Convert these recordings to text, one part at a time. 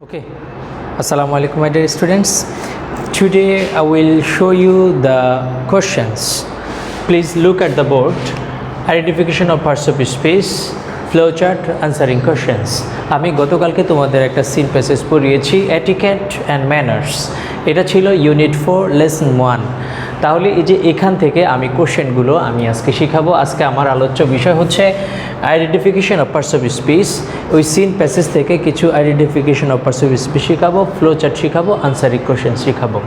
Okay, Assalamu alaikum my dear students. Today I will show you the questions. Please look at the board. Identification of parts of speech, flowchart, answering questions. আমি গতকালকে তোমাদের একটা seen passage পড়িয়েছি etiquette and manners. এটা ছিল unit 4 lesson 1। তাহলে এই যে এখান থেকে আমি কোশ্চেনগুলো আমি আজকে শিখাবো। আজকে আমার আলোচ্য বিষয় হচ্ছে identification of parts of speech. ওই সিন প্যাসেজ থেকে কিছু identification of parts of speech শিখাবো, ফ্লো চার্ট শিখাবো, আনসারিং কোশ্চেন শিখাবো।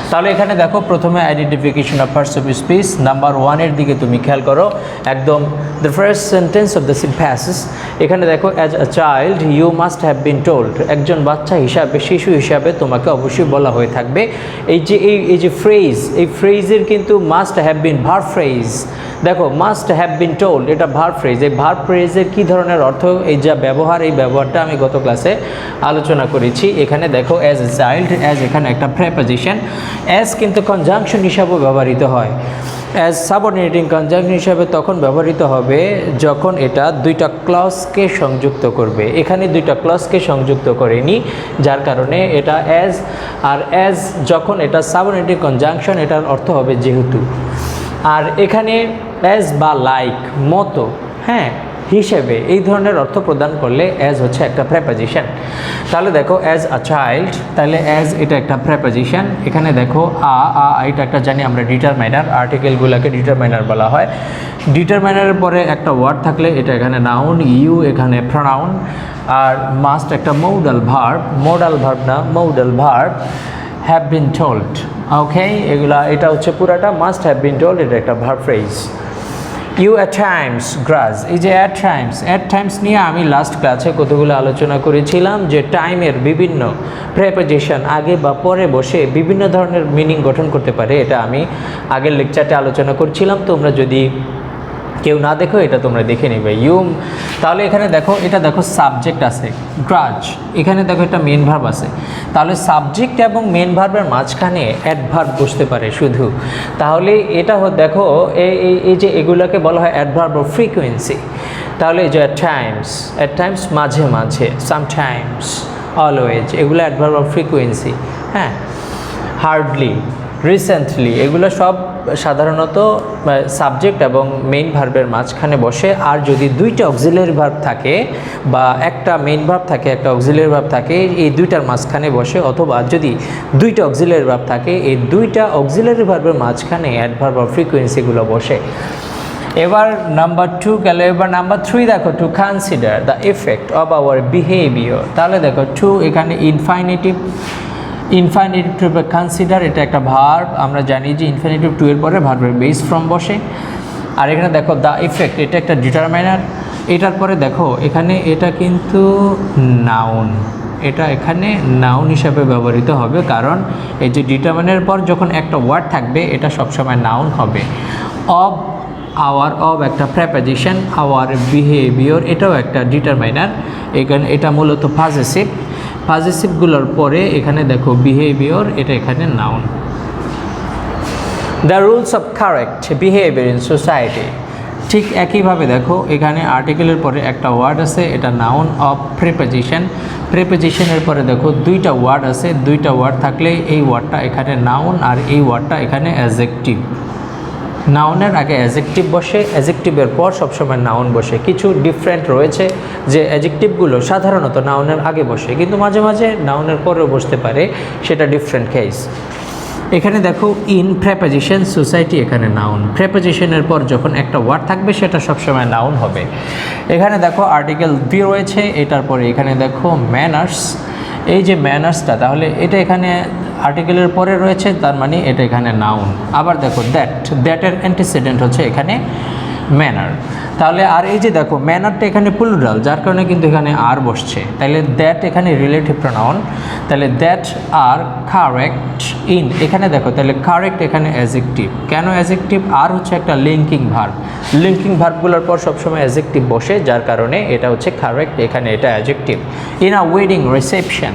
তাহলে এখানে দেখো প্রথমে identification of parts of speech number 1 এর দিকে তুমি খেয়াল করো। একদম the first sentence of the seen passage. এখানে দেখো as a child you must have been told. একজন বাচ্চা হিসাবে, শিশু হিসাবে তোমাকে অবশ্যই বলা হয়ে থাকবে। এই যে ফ্রেজ, এই ফ্রেজের কিন্তু must have bin verb phrase. দেখো মাস্ট হ্যাভ বিন টোল্ড এটা ভার্ব ফ্রেজ। এই ভার্ব ফ্রেজের কী ধরনের অর্থ, এই যা ব্যবহার, এই ব্যবহারটা আমি গত ক্লাসে আলোচনা করেছি। এখানে দেখো অ্যাজ এ চাইল্ড, অ্যাজ এখানে একটা প্রেপোজিশন। অ্যাজ কিন্তু কনজাংশন হিসাবেও ব্যবহৃত হয়। অ্যাজ সাবঅর্ডিনেটিং কনজাংশন হিসাবে তখন ব্যবহৃত হবে যখন এটা দুইটা ক্লজকে সংযুক্ত করবে। এখানে দুইটা ক্লজকে সংযুক্ত করেনি, যার কারণে এটা অ্যাজ। আর অ্যাজ যখন এটা সাবঅর্ডিনেটিং কনজাংশন, এটার অর্থ হবে যেহেতু। আর এখানে অ্যাজ বা লাইক, মতো, হ্যাঁ, হিসেবে, এই ধরনের অর্থ প্রদান করলে অ্যাজ হচ্ছে একটা প্রেপোজিশন। তাহলে দেখো অ্যাজ আ চাইল্ড, তাহলে অ্যাজ এটা একটা প্রেপোজিশন। এখানে দেখো এটা একটা জানি আমরা ডিটারমাইনার, আর্টিকেলগুলোকে ডিটারমাইনার বলা হয়। ডিটারমাইনারের পরে একটা ওয়ার্ড থাকলে এটা এখানে নাউন, ইউ এখানে প্রনাউন, আর মাস্ট একটা মৌডাল ভার্ব, মোডাল ভার্ব না modal verb, have been told. Okay, এটা হচ্ছে পুরাটা মাস্ট হ্যাভ বিন টোল্ড, এটা একটা verb phrase. You at times grass, এই যে অ্যাট টাইমস নিয়ে আমি লাস্ট ক্লাসে কতগুলো আলোচনা করেছিলাম যে টাইমের বিভিন্ন প্রেপোজিশন আগে বা পরে বসে বিভিন্ন ধরনের মিনিং গঠন করতে পারে। এটা আমি আগের লেকচারটা আলোচনা করছিলাম, তোমরা যদি কেউ না দেখো এটা তোমরা দেখে নেবে। তাহলে এখানে দেখো, এটা দেখো সাবজেক্ট আছে গ্রাজ, এখানে দেখো একটা মেন ভার্ব আছে। তাহলে সাবজেক্ট এবং মেন ভার্বের মাঝখানে অ্যাডভার্ব বসতে পারে শুধু। তাহলে এটা দেখো এই যে এগুলোকে বলা হয় অ্যাডভার্ব অফ ফ্রিকোয়েন্সি। তাহলে এই যে অ্যাট টাইমস মাঝে মাঝে, সামটাইমস, অলওয়েজ, এগুলো অ্যাডভার্ব অফ ফ্রিকোয়েন্সি। হ্যাঁ, হার্ডলি, রিসেন্টলি, এগুলো সব সাধারণত সাবজেক্ট এবং মেইন ভার্বের মাঝখানে বসে। আর যদি দুইটা অক্সিলারি ভার্ব থাকে বা একটা মেইন ভার্ব থাকে, একটা অক্সিলারি ভার্ব থাকে, এই দুইটার মাঝখানে বসে। অথবা যদি দুইটা অক্সিলারি ভার্ব থাকে, এই দুইটা অক্সিলারি ভার্বের মাঝখানে অ্যাডভার্ব অফ ফ্রিকোয়েন্সিগুলো বসে। এবার নাম্বার 2 গেল। এবার নাম্বার 3 দেখো, two consider the effect of our behaviour. তাহলে দেখো টু এখানে ইনফাইনিটিভ টু কনসিডার, এটা একটা ভার্ব। আমরা জানি যে ইনফিনিটিভ টু এর পরে ভার্বের বেস ফর্ম বসে। আর এখানে দেখো দ্য ইফেক্ট, এটা একটা ডিটারমাইনার। এটার পরে দেখো এখানে এটা কিন্তু নাউন, এটা এখানে নাউন হিসাবে ব্যবহৃত হবে, কারণ এই যে ডিটারমাইনারের পর যখন একটা ওয়ার্ড থাকবে এটা সবসময় নাউন হবে। অব, আওয়ার, অব একটা প্রেপোজিশন, আওয়ার বিহেভিয়ার এটাও একটা ডিটারমাইনার। এখানে এটা মূলত পজিটিভগুলোর পরে এখানে দেখো বিহেভিয়ার, এটা এখানে noun. The rules of correct behaviour in society, ঠিক একইভাবে দেখো এখানে আর্টিকেলের পরে একটা ওয়ার্ড আছে, এটা নাউন অফ প্রেপোজিশনের পরে দেখো দুইটা ওয়ার্ড আছে। দুইটা ওয়ার্ড থাকলে এই ওয়ার্ডটা এখানে নাউন আর এই ওয়ার্ডটা এখানে অ্যাডজেক্টিভ। নাউনের আগে অ্যাডজেক্টিভ বসে, অ্যাডজেক্টিভের পর সবসময় নাউন বসে। কিছু ডিফারেন্ট রয়েছে যে অ্যাডজেক্টিভগুলো সাধারণত নাউনের আগে বসে, কিন্তু মাঝে মাঝে নাউনের পরেও বসতে পারে, সেটা ডিফারেন্ট কেস। এখানে দেখো ইন প্রেপোজিশন সোসাইটি, এখানে নাউন। প্রেপোজিশনের পর যখন একটা ওয়ার্ড থাকবে সেটা সবসময় নাউন হবে। এখানে দেখো আর্টিকেল বি রয়েছে, এটার পরে এখানে দেখো ম্যানার্স। এই যে ম্যানার্সটা, তাহলে এটা এখানে আর্টিকেলের পরে রয়েছে, তার মানে এটা এখানে নাউন। আবার দেখো দ্যাটের অ্যান্টিসিডেন্ট হচ্ছে এখানে ম্যানার। তাহলে আর এই যে দেখো ম্যানারটা এখানে প্লুরাল, যার কারণে কিন্তু এখানে আর বসছে। তাহলে দ্যাট এখানে রিলেটিভ প্রোনাউন। তাহলে দ্যাট আর কারেক্ট ইন, এখানে দেখো তাহলে কারেক্ট এখানে অ্যাডজেক্টিভ। কেন অ্যাডজেক্টিভ? আর হচ্ছে একটা লিঙ্কিং ভার্ব। লিঙ্কিং ভার্বগুলোর পর সবসময় অ্যাডজেক্টিভ বসে, যার কারণে এটা হচ্ছে কারেক্ট, এখানে এটা adjective. In a wedding reception,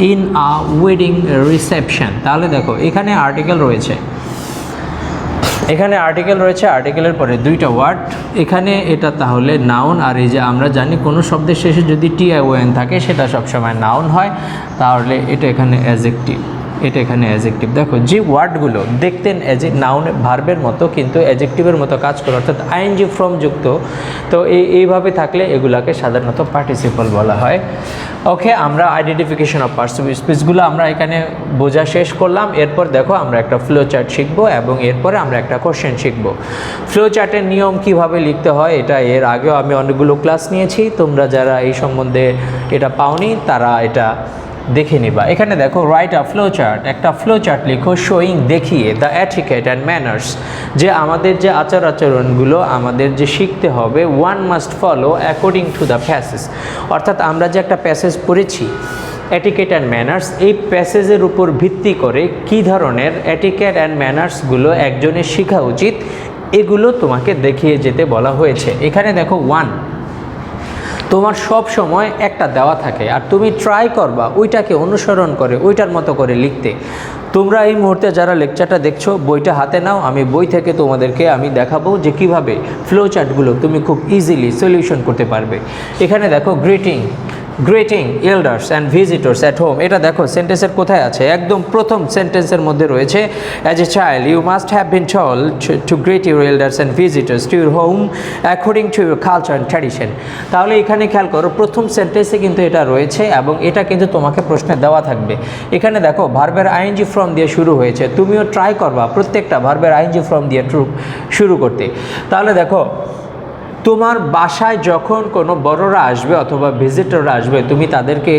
in a wedding reception, তাহলে দেখো এখানে আর্টিকেল রয়েছে, এখানে আর্টিকেল রয়েছে, আর্টিকেলের পরে দুইটা ওয়ার্ড, এখানে এটা তাহলে নাউন, আর এই যে আমরা জানি কোনো শব্দের শেষে যদি টিআইওএন থাকে সেটা সবসময় নাউন হয়, তাহলে এটা এখানে অ্যাডজেক্টিভ, এটা এখানে অ্যাডজেক্টিভ। দেখো যে ওয়ার্ডগুলো দেখতে নাউন ভার্বের মতো কিন্তু অ্যাডজেক্টিভের মতো কাজ করে, অর্থাৎ আইএনজি ফর্ম যুক্ত, তো এইভাবে থাকলে এগুলাকে সাধারণত পার্টিসিপল বলা হয়। ওকে, আমরা আইডেন্টিফিকেশন অফ পার্টস অফ স্পিচগুলো আমরা এখানে বোঝা শেষ করলাম। এরপর দেখো আমরা একটা ফ্লো চার্ট শিখব এবং এরপরে আমরা একটা কোশ্চেন শিখব। ফ্লো চার্টের নিয়ম কিভাবে লিখতে হয় এটা এর আগেও আমি অনেকগুলো ক্লাস নিয়েছি, তোমরা যারা এই সম্বন্ধে এটা পাওনি তারা এটা দেখে নিবা। এখানে দেখো রাইট আ ফ্লো চার্ট, একটা ফ্লো চার্ট লিখো শোয়িং দেখিয়ে দ্য এটিকেট অ্যান্ড ম্যানার্স, যে আমাদের যে আচার আচরণগুলো আমাদের যে শিখতে হবে, one must follow according to the passage, অর্থাৎ আমরা যে একটা প্যাসেজ পড়েছি এটিকেট অ্যান্ড ম্যানার্স, এই প্যাসেজের উপর ভিত্তি করে কী ধরনের এটিকেট অ্যান্ড ম্যানার্সগুলো একজনের শেখা উচিত এগুলো তোমাকে দেখিয়ে যেতে বলা হয়েছে। এখানে দেখো ওয়ান, তোমার সব সময় একটা দেওয়া থাকে আর তুমি ট্রাই করবা ওইটাকে অনুসরণ করে ওইটার মতো করে লিখতে। তোমরা এই মুহূর্তে যারা লেকচারটা দেখছো বইটা হাতে নাও, আমি বই থেকে তোমাদেরকে আমি দেখাবো যে কিভাবে ফ্লো চার্টগুলো তুমি খুব ইজিলি সলিউশন করতে পারবে। এখানে দেখো greeting elders and visitors at home, এটা দেখো সেন্টেন্সের কোথায় আছে, একদম প্রথম সেন্টেন্সের মধ্যে রয়েছে as a child you must have been told to greet your elders and visitors to your home according to your culture and tradition. তাহলে এখানে খেয়াল করো প্রথম সেন্টেন্সে কিন্তু এটা রয়েছে এবং এটা কিন্তু তোমাকে প্রশ্নে দেওয়া থাকবে। এখানে দেখো ভার্বের আইএনজি ফর্ম দিয়ে শুরু হয়েছে, তুমিও ট্রাই করবা প্রত্যেকটা ভার্বের আইএনজি ফর্ম দিয়ে শুরু করতে। তাহলে দেখো তোমার বাসায় যখন কোনো বড়রা আসবে অথবা ভিজিটররা আসবে, তুমি তাদেরকে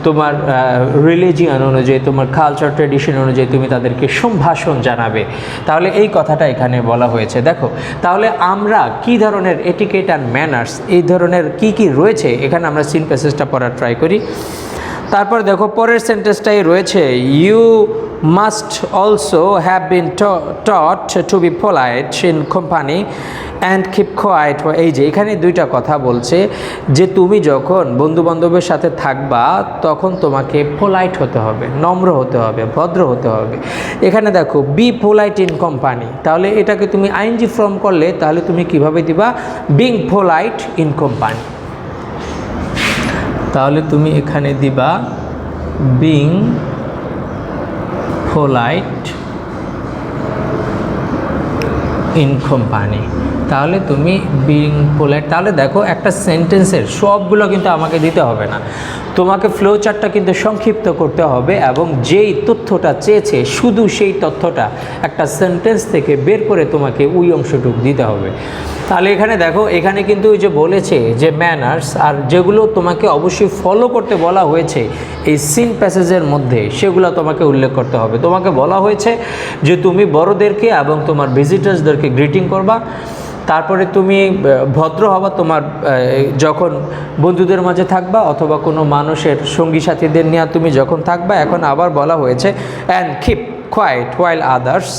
তোমার রিলিজিয়ন অনুযায়ী, তোমার কালচার ট্র্যাডিশন অনুযায়ী তুমি তাদেরকে সম্ভাষণ জানাবে। তাহলে এই কথাটা এখানে বলা হয়েছে। দেখো তাহলে আমরা কি ধরনের এটিকেট অ্যান্ড ম্যানার্স, এই ধরনের কি রয়েছে এখানে আমরা সিন প্যাসেজটা পড়ার ট্রাই করি। তারপর দেখো পরের সেন্টেন্সটাই রয়েছে you must also have been taught to be polite in company and keep quiet. এই যে এখানে দুইটা কথা বলছে যে তুমি যখন বন্ধুবান্ধবের সাথে থাকবা তখন তোমাকে পোলাইট হতে হবে, নম্র হতে হবে, ভদ্র হতে হবে। এখানে দেখো বি পোলাইট ইন কোম্পানি, তাহলে এটাকে তুমি আইএনজি ফর্ম করলে তাহলে তুমি কিভাবে দিবা, বিং পোলাইট ইন কোম্পানি। তাহলে তুমি এখানে দিবা বিং পোলাইট ইন কোম্পানি। তাহলে তুমি বিং পোলাইট, তাহলে দেখো একটা সেন্টেন্সের সবগুলো কিন্তু আমাকে দিতে হবে না, তোমাকে ফ্লো চার্টটা কিন্তু সংক্ষিপ্ত করতে হবে এবং যেই তথ্যটা চেয়েছে শুধু সেই তথ্যটা একটা সেন্টেন্স থেকে বের করে তোমাকে ওই অংশটুকু দিতে হবে। তাহলে এখানে দেখো এখানে কিন্তু ওই যে বলেছে যে ম্যানার্স, আর যেগুলো তোমাকে অবশ্যই ফলো করতে বলা হয়েছে এই সিন প্যাসেজের মধ্যে সেগুলো তোমাকে উল্লেখ করতে হবে। তোমাকে বলা হয়েছে যে তুমি বড়দেরকে এবং তোমার ভিজিটার্সদেরকে গ্রিটিং করবা, তারপরে তুমি ভদ্র হবা তোমার যখন বন্ধুদের মাঝে থাকবা অথবা কোনো মানুষের সঙ্গী সাথীদের নিয়ে তুমি যখন থাকবা। এখন আবার বলা হয়েছে and keep quite while others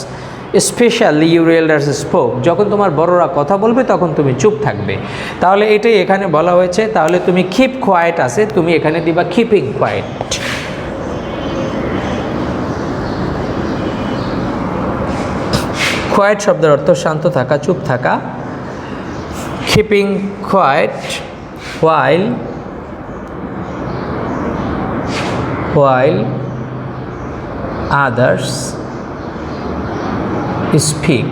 specially your elders spoke, যখন তোমার বড়রা কথা বলবে তখন তুমি চুপ থাকবে। তাহলে এটাই এখানে বলা হয়েছে। তাহলে তুমি কিপ কোয়াইট আছে, তুমি এখানে দিবা কিপিং কোয়াইট। কোয়াইট শব্দের অর্থ শান্ত থাকা, চুপ থাকা। Keeping quiet while others speak.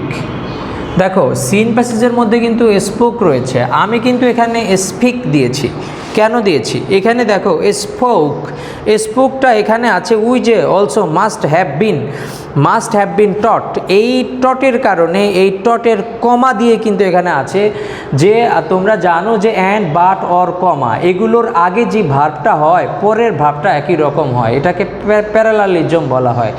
দেখো সিন প্যাসেজের মধ্যে কিন্তু স্পোক রয়েছে, আমি কিন্তু এখানে স্পিক দিয়েছি। কেন দিয়েছি? এখানে দেখো স্পোকটা এখানে আছে উই যে অলসো মাস্ট হ্যাভ বিন টট, এই টটের কারণে এই টটের কমা দিয়ে কিন্তু এখানে আছে যে তোমরা জানো যে অ্যান্ড বাট অর কমা এগুলোর আগে যে ভার্বটা হয় পরের ভার্বটা একই রকম হয়, এটাকে প্যারালালিজম বলা হয়।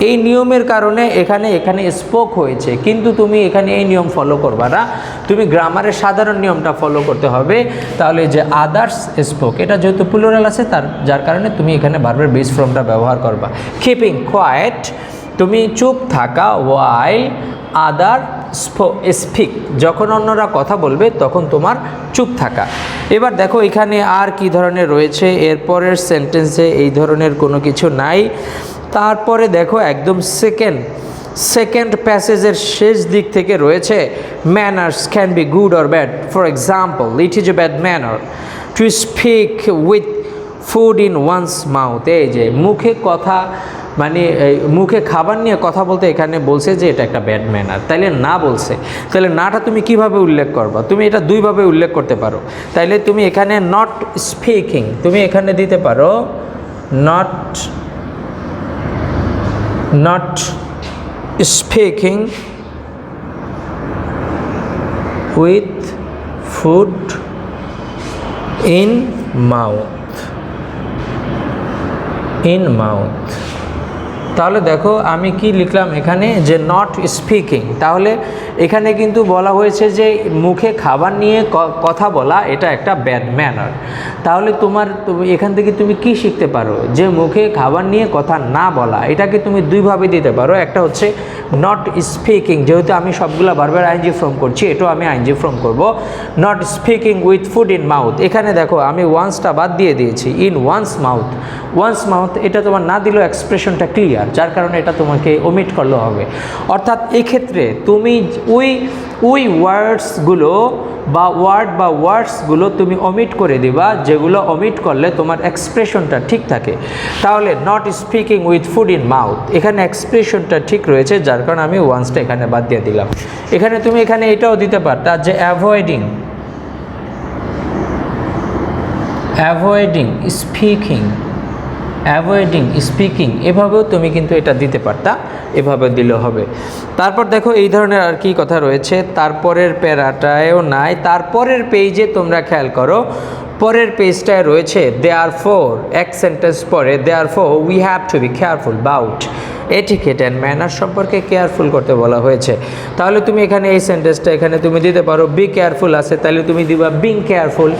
এই নিয়মের কারণে এখানে স্পোক হয়েছে, কিন্তু তুমি এখানে এই নিয়ম ফলো করবা না, তুমি গ্রামারের সাধারণ নিয়মটা ফলো করতে হবে। তাহলে যে আদার্স স্পোক, এটা যেহেতু প্লুরাল আছে যার কারণে তুমি এখানে ভার্বের বেস ফর্মটা ব্যবহার করবা। কিপিং কোয়াইট, তুমি চুপ থাকা, ওয়াইল আদার স্পিক, যখন অন্যরা কথা বলবে তখন তোমার চুপ থাকা। এবার দেখো এখানে আর কি ধরনের রয়েছে, এরপরের সেন্টেন্সে এই ধরনের কোনো কিছু নাই। তারপরে দেখো একদম সেকেন্ড প্যাসেজের শেষ দিক থেকে রয়েছে manners can be good or bad. For example, it is a bad manner to speak with food in once mouth. এই যে মুখে কথা মানে মুখে খাবার নিয়ে কথা বলতে এখানে বলছে যে এটা একটা ব্যাড ম্যানার, তাইলে না বলছে, তাহলে নাটা তুমি কিভাবে উল্লেখ করবা? তুমি এটা দুইভাবে উল্লেখ করতে পারো। তাইলে তুমি এখানে নট স্পিকিং, তুমি এখানে দিতে পারো not speaking with food in mouth. তাহলে দেখো আমি কি লিখলাম এখানে, যে নট স্পিকিং। তাহলে এখানে কিন্তু বলা হয়েছে যে মুখে খাবার নিয়ে কথা বলা এটা একটা ব্যাড ম্যানার। তাহলে এখান থেকে তুমি কি শিখতে পারো, যে মুখে খাবার নিয়ে কথা না বলা, এটাকে তুমি দুইভাবে দিতে পারো। একটা হচ্ছে নট স্পিকিং, যেহেতু আমি সবগুলা বারবার আইএনজি ফর্ম করছি, এটাও আমি আইএনজি ফর্ম করব। Not speaking with food in mouth, এখানে দেখো আমি ওয়ান্সটা বাদ দিয়ে দিয়েছি, ইন ওয়ান্স মাউথ এটা তোমার না দিলেও এক্সপ্রেশনটা ক্লিয়ার, যার কারণে এটা তোমাকে ওমিট করলে হবে। অর্থাৎ এক্ষেত্রে তুমি ওই ওয়ার্ডসগুলো বা ওয়ার্ডসগুলো তুমি ওমিট করে দিবা, যেগুলো ওমিট করলে তোমার এক্সপ্রেশনটা ঠিক থাকে। তাহলে not speaking with food in mouth, এখানে এক্সপ্রেশনটা ঠিক রয়েছে, যার কারণে আমি ওয়ান্সটা এখানে বাদ দিয়ে দিলাম। এখানে তুমি এটাও দিতে পারতা যে অ্যাভয়েডিং স্পিকিং, এভাবেও তুমি কিন্তু এটা দিতে পারতা, এভাবে দিলে হবে। তারপর দেখো এই ধরনের আর কি কথা রয়েছে, তারপরের প্যারাটায়ও নাই, তারপরের পেজে তোমরা খেয়াল করো, পরের পেজটায় রয়েছে দেয়ারফর, এক সেন্টেন্স পরে therefore we have to be careful about etiquette and manner, সম্পর্কে কেয়ারফুল করতে বলা হয়েছে। তাহলে তুমি এখানে এই সেন্টেন্সটা এখানে তুমি দিতে পারো, বি কেয়ারফুল আছে, তাহলে তুমি দিবা being careful,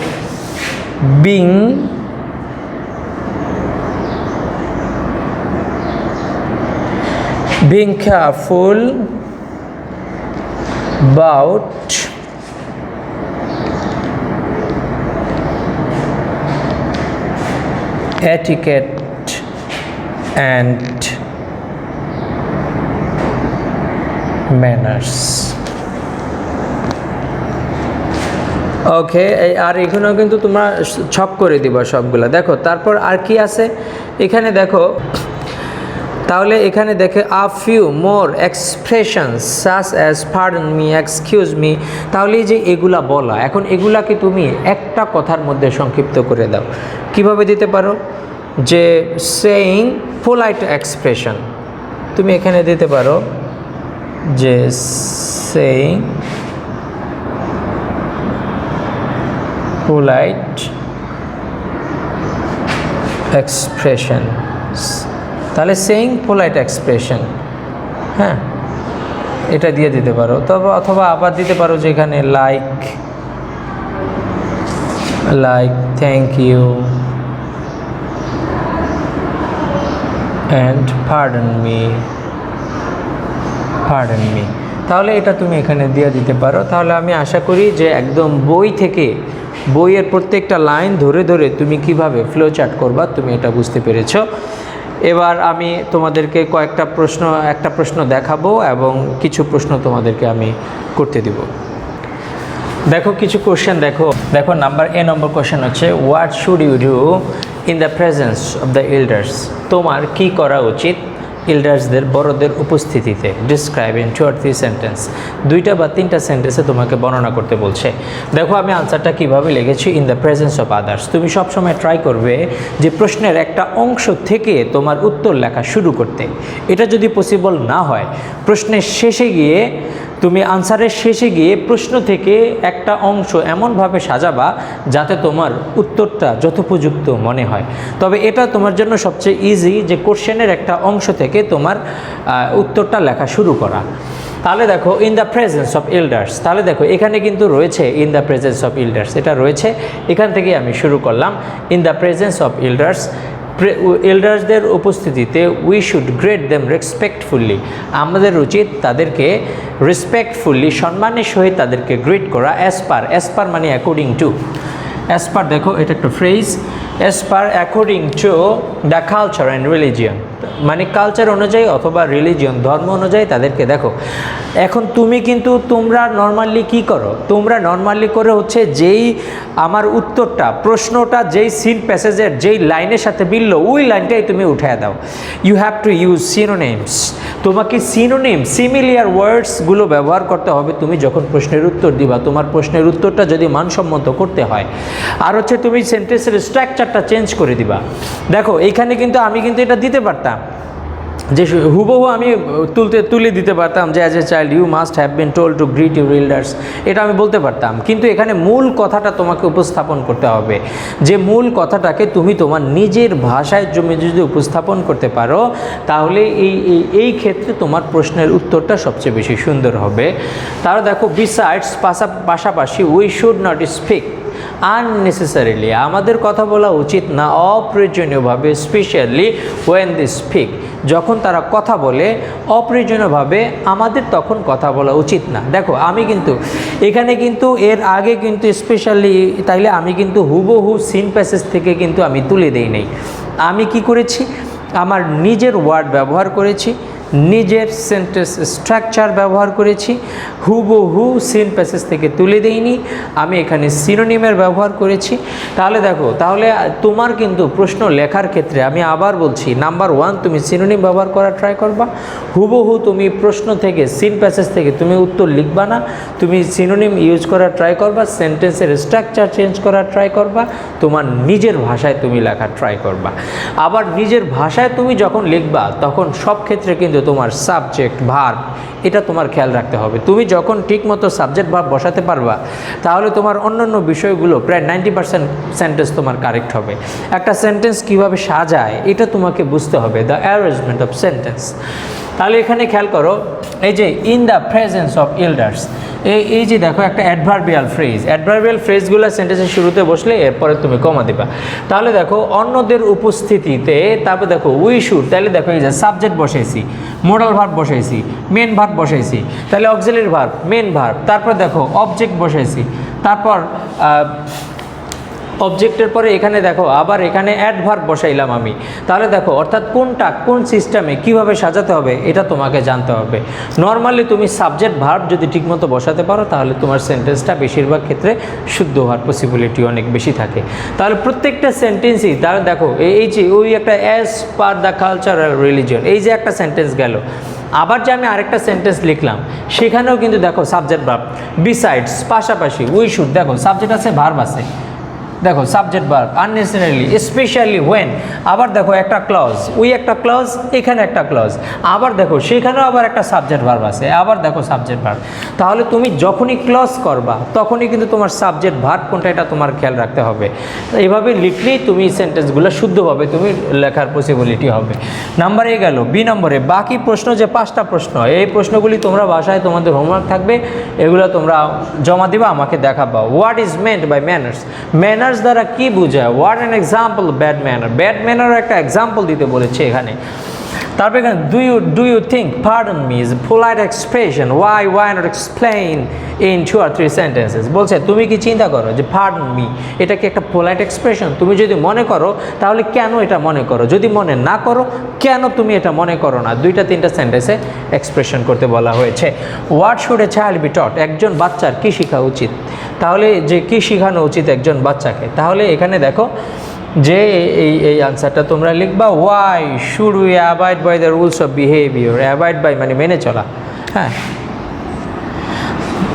being careful about etiquette and manners. ওকে, আর এখানেও কিন্তু তোমরা ছক করে দিবা সবগুলো। দেখো তারপর আর কি আছে এখানে দেখো, তাহলে এখানে দেখে a few more expressions such as pardon me, excuse me. তাহলে এই যে এগুলা বলা, এখন এগুলাকে তুমি একটা কথার মধ্যে সংক্ষিপ্ত করে দাও। কিভাবে দিতে পারো, যে সেইং পোলাইট এক্সপ্রেশন, তুমি এখানে দিতে পারো যে সেইং পোলাইট এক্সপ্রেশন, তাহলে সেইং পোলাইট এক্সপ্রেশন, হ্যাঁ এটা দিয়ে দিতে পারো। তবে অথবা আবার দিতে পারো যে এখানে like thank you and pardon me, তাহলে এটা তুমি এখানে দিয়ে দিতে পারো। তাহলে আমি আশা করি যে একদম বইয়ের প্রত্যেকটা লাইন ধরে ধরে তুমি কিভাবে ফ্লো চার্ট করবা তুমি এটা বুঝতে পেরেছো। এবার আমি তোমাদেরকে একটা প্রশ্ন দেখাবো এবং কিছু প্রশ্ন তোমাদেরকে আমি করতে দিব। দেখো কিছু কোশ্চেন, দেখো নম্বর কোশ্চেন হচ্ছে, what should you do in the presence of the elders, তোমার কি করা উচিত এল্ডার্সদের, বড়দের উপস্থিতিতে। ডিসক্রাইব ইন 2 or 3 সেন্টেন্স, 2টা বা 3টা সেন্টেন্সে তোমাকে বর্ণনা করতে বলছে। দেখো আমি আনসারটা কিভাবে লিখেছি, in the presence of others. তুমি সবসময় ট্রাই করবে যে প্রশ্নের একটা অংশ থেকে তোমার উত্তর লেখা শুরু করতে। এটা যদি পসিবল না হয়, প্রশ্নের শেষে গিয়ে তুমি আনসারের শেষে গিয়ে প্রশ্ন থেকে একটা অংশ এমনভাবে সাজাবা যাতে তোমার উত্তরটা যথোপযুক্ত মনে হয়। তবে এটা তোমার জন্য সবচেয়ে ইজি যে কোশ্চেনের একটা অংশ থেকে তোমার উত্তরটা লেখা শুরু করা। তাহলে দেখো in the presence of elders, তাহলে দেখো এখানে কিন্তু রয়েছে in the presence of elders, এটা রয়েছে, এখান থেকে আমি শুরু করলাম। In the presence of elders, এল্ডার্সদের উপস্থিতিতে we should greet them respectfully, আমাদের উচিত তাদেরকে রেসপেক্টফুল্লি, সম্মানের সহিত তাদেরকে গ্রেট করা। অ্যাজ পার মানে অ্যাকর্ডিং টু, অ্যাজ পার দেখো এটা একটা phrase, as per according to the culture and religion, মানে কালচার অনুযায়ী অথবা রিলিজিয়ন ধর্ম অনুযায়ী তাদেরকে দেখো। এখন তুমি কিন্তু তোমরা নর্মালি কি করো, তোমরা নর্মালি করে হচ্ছে যেই আমার উত্তরটা প্রশ্নটা যেই সিন প্যাসেজের যেই লাইনের সাথে মিলল ওই লাইনটাই তুমি উঠায় দাও। You have to use synonyms, তোমাকে সিনোনিম সিমিলিয়ার ওয়ার্ডসগুলো ব্যবহার করতে হবে তুমি যখন প্রশ্নের উত্তর দিবা। তোমার প্রশ্নের উত্তরটা যদি মানসম্মত করতে হয়, আর হচ্ছে তুমি সেন্টেন্সের স্ট্রাকচারটা চেঞ্জ করে দিবা। দেখো এইখানে কিন্তু আমি কিন্তু এটা দিতে পারতাম যে হুবহু আমি তুলে দিতে পারতাম যে as a child you must have been told to greet your elders, এটা আমি বলতে পারতাম। কিন্তু এখানে মূল কথাটা তোমাকে উপস্থাপন করতে হবে, যে মূল কথাটাকে তুমি তোমার নিজের ভাষায় যদি উপস্থাপন করতে পারো তাহলে এই ক্ষেত্রে তোমার প্রশ্নের উত্তরটা সবচেয়ে বেশি সুন্দর হবে। তাহলে দেখো বিসাইডস, পাশাপাশি we should not speak unnecessarily, আমাদের কথা বলা উচিত না অপ্রয়োজনীয়ভাবে, স্পেশালি ওয়েন দে স্পিক, যখন তারা কথা বলে অপ্রয়োজনীয়ভাবে আমাদের তখন কথা বলা উচিত না। দেখো আমি কিন্তু এখানে কিন্তু এর আগে কিন্তু স্পেশালি তাইলে আমি কিন্তু হুবহু সিন প্যাসেজ থেকে কিন্তু আমি তুলে দেই নাই। আমি কি করেছি, আমার নিজের ওয়ার্ড ব্যবহার করেছি, নিজের সেন্টেন্স স্ট্রাকচার ব্যবহার করেছি, হুবহু সিন প্যাসেজ থেকে তুলে দেইনি, আমি এখানে সিনোনিমের ব্যবহার করেছি। তাহলে দেখো, তাহলে তোমার কিন্তু প্রশ্ন লেখার ক্ষেত্রে আমি আবার বলছি, নাম্বার 1 তুমি সিনোনিম ব্যবহার করার ট্রাই করবা। হুবহু তুমি প্রশ্ন থেকে সিন প্যাসেজ থেকে তুমি উত্তর লিখবা না, তুমি সিনোনিম ইউজ করার ট্রাই করবা, সেন্টেন্সের স্ট্রাকচার চেঞ্জ করার ট্রাই করবা, তোমার নিজের ভাষায় তুমি লেখার ট্রাই করবা। আবার নিজের ভাষায় তুমি যখন লিখবা তখন সব ক্ষেত্রে কিন্তু তোমার সাবজেক্ট ভার্ব এটা তোমার খেয়াল রাখতে হবে। তুমি যখন ঠিকমতো সাবজেক্ট ভার্ব বসাতে পারবা তাহলে তোমার অন্যান্য বিষয়গুলো প্রায় 90% সেন্টেন্স তোমার কারেক্ট হবে। একটা সেন্টেন্স কিভাবে সাজায় এটা তোমাকে বুঝতে হবে, দ্য অ্যারেঞ্জমেন্ট অফ সেন্টেন্স। তাহলে এখানে খেয়াল করো, এই যে in the presence of elders, এই যে দেখো একটা অ্যাডভার্বিয়াল ফ্রেজগুলো সেন্টেন্সের শুরুতে বসলে এরপরে তুমি কমা দিবা। তাহলে দেখো অন্যদের উপস্থিতিতে, তারপর দেখো উই শুড, তাহলে দেখো এই যে সাবজেক্ট বসাইছি, মোডাল ভার্ব বসাইছি, মেন ভার্ব বসাইছি, তাহলে অক্সিলারি ভার্ব, মেন ভার্ব, তারপর দেখো অবজেক্ট বসাইছি, তারপর অবজেক্টের পরে এখানে দেখো আবার এখানে অ্যাডভার্ব বসাইলাম আমি। তাহলে দেখো অর্থাৎ কোনটা কোন সিস্টেমে কিভাবে সাজাতে হবে এটা তোমাকে জানতে হবে। নর্মালি তুমি সাবজেক্ট ভার্ব যদি ঠিকমতো বসাতে পারো তাহলে তোমার সেন্টেন্সটা বেশিরভাগ ক্ষেত্রে শুদ্ধ হওয়ার পসিবিলিটি অনেক বেশি থাকে। তাহলে প্রত্যেকটা সেন্টেন্সই, তাহলে দেখো এই যে ওই একটা as per the cultural religion, এই যে একটা সেন্টেন্স গেল, আবার যে আমি আরেকটা সেন্টেন্স লিখলাম সেখানেও কিন্তু দেখো সাবজেক্ট ভার্ব, বিসাইডস পাশাপাশি, উই শুড দেখো সাবজেক্ট আছে ভার্ব আছে, দেখো subject verb, unnecessarily, specially when, আবার দেখো একটা ক্লজ, ওই একটা ক্লজ, এখানে একটা ক্লজ, আবার দেখো সেখানেও আবার একটা সাবজেক্ট ভার্ব আছে, আবার দেখো সাবজেক্ট ভার্ব। তাহলে তুমি যখনই ক্লজ করবা তখনই কিন্তু তোমার সাবজেক্ট ভার্ব কোনটা এটা তোমার খেয়াল রাখতে হবে। এইভাবে লিখলেই তুমি সেন্টেন্সগুলো শুদ্ধভাবে তুমি লেখার পসিবিলিটি হবে। নাম্বার গেল। বি নম্বরে বাকি প্রশ্ন যে 5টা প্রশ্ন, এই প্রশ্নগুলি তোমরা বাসায় তোমাদের হোমওয়ার্ক থাকবে, এগুলো তোমরা জমা দিবা, আমাকে দেখাবা। What is meant by manners, manners দ্বারা কি বোঝায়, what an example bad manner একটা এক্সাম্পল দিতে বলেছে এখানে। তারপর এখানে do you think pardon me is polite expression, why not explain in 2 or 3 sentences. বলছে তুমি কি চিন্তা করো যে পার্ডন মি এটা কি একটা পোলাইট এক্সপ্রেশন, তুমি যদি মনে করো তাহলে কেন এটা মনে করো, যদি মনে না করো কেন তুমি এটা মনে করো না, 2-3টা সেন্টেন্সে এক্সপ্রেশন করতে বলা হয়েছে। What should a child B টট, একজন বাচ্চার কি শেখা উচিত, তাহলে যে কি শেখানো উচিত একজন বাচ্চাকে, তাহলে এখানে দেখো যে এই আনসারটা তোমরা লিখবা। Why should we avoid by the rules of behaviour, avoid by মানে মেনে চলা, হ্যাঁ।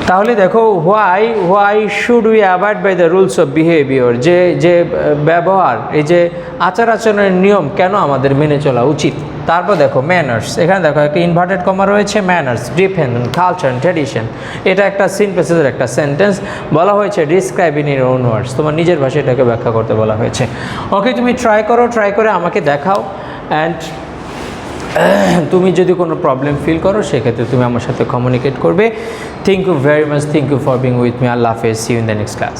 তাহলে দেখো why should we avoid by the rules of behaviour, যে ব্যবহার, এই যে আচার আচরণের নিয়ম কেন আমাদের মেনে চলা উচিত। তারপর দেখো ম্যানার্স, এখানে দেখো একটা ইনভার্টেড কমা রয়েছে, manners depend on culture and tradition, এটা একটা সিন প্যাসেজের একটা সেন্টেন্স, বলা হয়েছে describe in your own words, তোমার নিজের ভাষায় এটাকে ব্যাখ্যা করতে বলা হয়েছে। ওকে, তুমি ট্রাই করে আমাকে দেখাও, অ্যান্ড তুমি যদি কোনো প্রবলেম ফিল করো সেক্ষেত্রে তুমি আমার সাথে কমিউনিকেট করবে। Thank you very much, thank you for being with me. আল্লাহ হাফেজ, see you in the next class.